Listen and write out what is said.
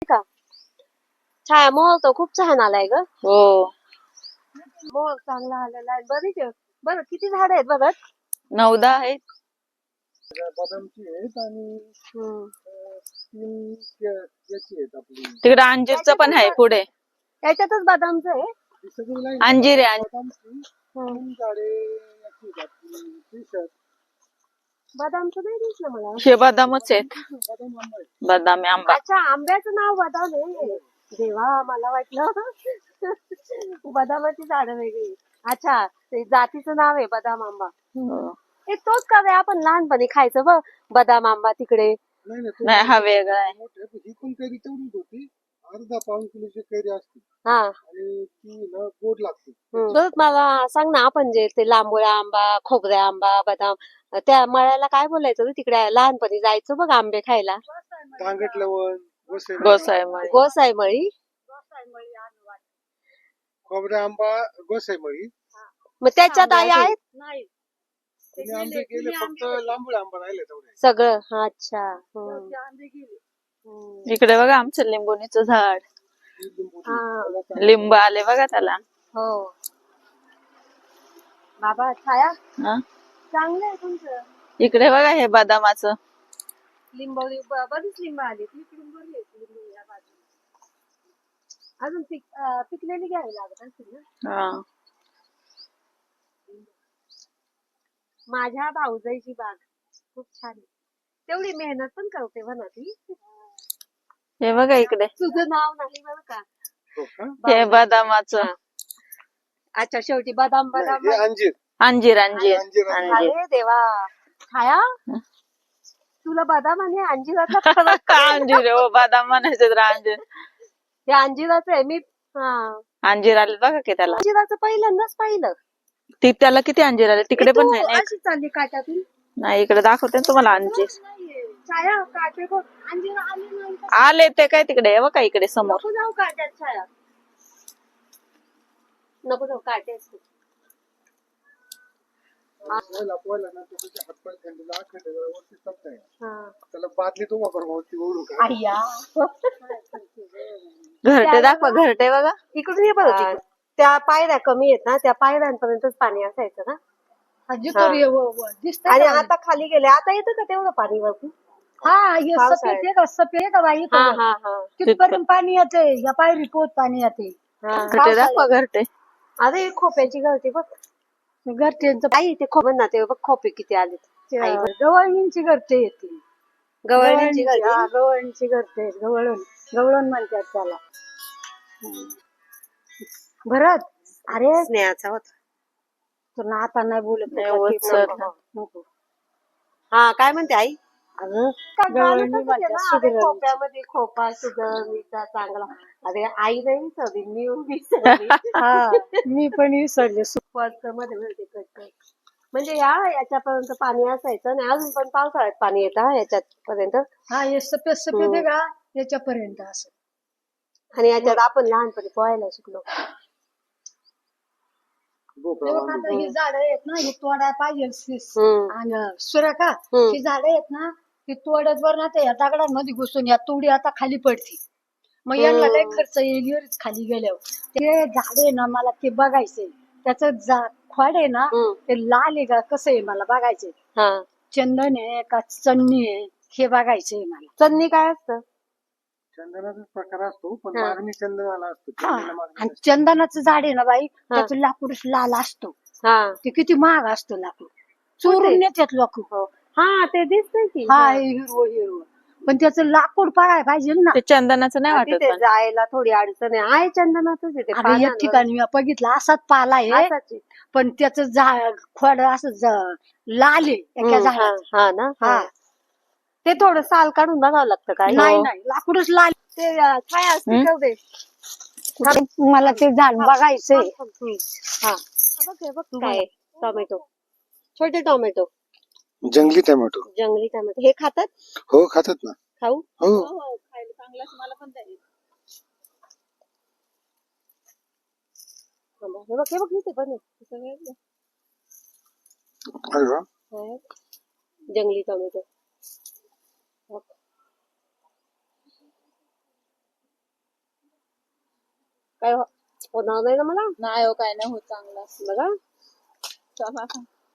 का छाया मोहर तर खूप छान आलाय ग. हो मोहर चांगला आलेला आहे. बरं किती झाड आहेत बघत. 9-10 आहेत. बदामची आहेत आणि तीन याची आहेत आपली. तिकडे अंजीरचं पण आहे पुढे. त्याच्यातच बदामचं आहे. ही सगळी लाईन अंजीर आहे. बदामची तीन झाडे याची आहेत आपली. टी-शर्ट बदामचं नाही दिसलं मला. हे बदामच आहेत. बदाम आंबा आहे. बदामी आंबा. अच्छा आंब्याचं नाव बदाम आहे. देवा मला वाटलं बदामाची झाडं वेगळी. अच्छा ते जातीचं नाव आहे बदाम आंबा. हो. हे तोच का रे आपण लहानपणी खायचं बघ बदाम आंबा तिकडे. नाही हा वेगळा आहे. मोठे ही पण कैरी तेवढीच होती. अर्धा पाऊण किलोची कैरी असते हा आणि ती ना गोड लागते. बघ मला सांग ना आपण जे ते लांबोळा आंबा खोबऱ्या आंबा बदाम त्या मळ्याला काय बोलायचं रे तिकडे लहानपणी जायचो बघ आंबे खायला. तांगट लवण गोसाईमळी. गोसाईमळी खोबऱ्या आंबा गोसाईमळी. मग त्याच्यात आई आहेत तुम्ही आंबे गेले फक्त लांबूळ आंबा राहिले तेवढे. सगळं. अच्छा इकडे बघा आमचं लिंबुनीचं झाड. हा लिंब आले बघा त्याला. हो बाबा छाया हा? चांगलं आहे तुमचं. इकडे बघा हे बदामाचं. लिंबवली बरीच लिंब आली इकडून बरी आहे लिंबू या बाजूला. अजून पिकलेली घ्यावी लागत असेल ना. हा माझ्या भाऊजाईची बाग खूप छान आहे. तेवढी मेहनत पण करते म्हणा ती. हे बघा इकडे. तुझं नाव नाही बरं का. हो का? हे बदामाचं. अच्छा शेवटी बदाम बदाम हे अंजीर. अंजीर अंजीर अंजीर. अंजीर. अरे देवा छाया तुला बदाम आणि अंजिराचा फरक काय? अंजीर हो बदाम म्हणायचे तर अंजीर. हे अंजिराचं आहे. मी हा अंजीर आले बघा की त्याला. अंजिराचं पहिल्यांदाच पाहिलं. ती त्याला किती अंजीर आले तिकडे पण तू आहे ना. अशी चालली काट्यातून. नाही इकडे दाखवते ना तुम्हाला अंजीर. छाया काटे बघ अंजीर आली नाही तर आले ते काय तिकडे हे बघा इकडे समोर. नको जाऊ काट्यात छाया. नको जाऊ काटे असते. लपवायला ना त्याचे हातपाय थंडीला खंडीला वरती टाकताय. हा. त्याला बादली तो वापर होती ओढू का. अय्या. घरटे दाखवा घरटे बघा. इकडून ये बरं तिकडून. त्या पायऱ्या कमी आहेत ना त्या पायऱ्यांपर्यंतच पाणी असायचं ना. आणि आता खाली गेले आता येतं का तेवढं पाणी वरती. सफेद बाई हा हा हा तिथपर्यंत पाणी येते या पायरी पोत पाणी येते. घरटे दाखवा घरटे. अरे खोप्याची गळती बघ. घरच्यांचं आई ते खोप ना ते बघ खोपे किती आले. गवळणींची घरटे येते. गवळणीची गळती. गवळणीची घरटे गवळण गवळण म्हणतात त्याला. भरत अरे स्नेहाचा होता. तुला आता नाही बोलत नाही होत सर. नको. हा काय म्हणते आई. अगं गवळणी म्हणतात सुगरण. खोप्यामध्ये खोपा सुगरणीचा चांगला. अरे आई नाही विसरली मी विसरली. हा मी पण विसरले. मध्ये म्हणते कट. म्हणजे याच्यापर्यंत पाणी असायचं आणि अजून पण पावसाळ्यात पाणी येतं याच्यात पर्यंत. हा हे सफेद सफेद आहे का याच्यापर्यंत असं. आणि याच्यात आपण लहानपणी पोहायला शिकलो. ही झाड आहेत ना ही तोडायला पाहिजे. आणि सुरेखा हम्म. ही झाड आहेत ना ती तोडत वर ना ते या दगडांमध्ये घुसून या तोडी आता खाली पडते. मग यांना लय खर्च येईल खाली गेल्यावर. ते झाड आहे ना मला ते बघायचंय. त्याचं खोड आहे ना ते लाल आहे का कसं आहे मला बघायचंय. हा चंदन आहे का चन्नी आहे हे बघायचंय मला. चन्नी काय असतं. चंदनाचा प्रकार असतो पण मागणी चंदनाला असतो. हा चंदनाला मागणी आणि चंदनाचं झाड आहे ना बाई त्याचं लाकूड लाल असतो. हा ते किती महाग असतो लाकूड. चोरून नेतात लोक. हा ते दिसतंय की. हा हिरवं हिरवं पण त्याचं लाकूड पाळायला पाहिजे ना. ते चंदनाचं नाही वाटत तिथे पण. जायला थोडी अडचण आहे चंदनातच येते. अरे एक ठिकाणी मी बघितलं असाच पाला आहे पण त्याचं झाड खोड असं लाल आहे एका झाडाचं. हा ना. हा ते थोडं साल काढून बघावं लागतं काय. नाही नाही लाकूडच लाल. ते काय असते तेवढे. मला ते झाड बघायचंय. हा बघ बघ काय टोमॅटो छोटे टोमॅटो. जंगली टोमॅटो. जंगली टोमॅटो हे खातात. हो खातात ना. खाऊ हो खायला चांगलं मला पण द्या. हे बघ इथे पण अरे वा. जंगली टोमॅटो. काय होणार नाही ना मला नाही हो काय नाही होत चांगला बघा चला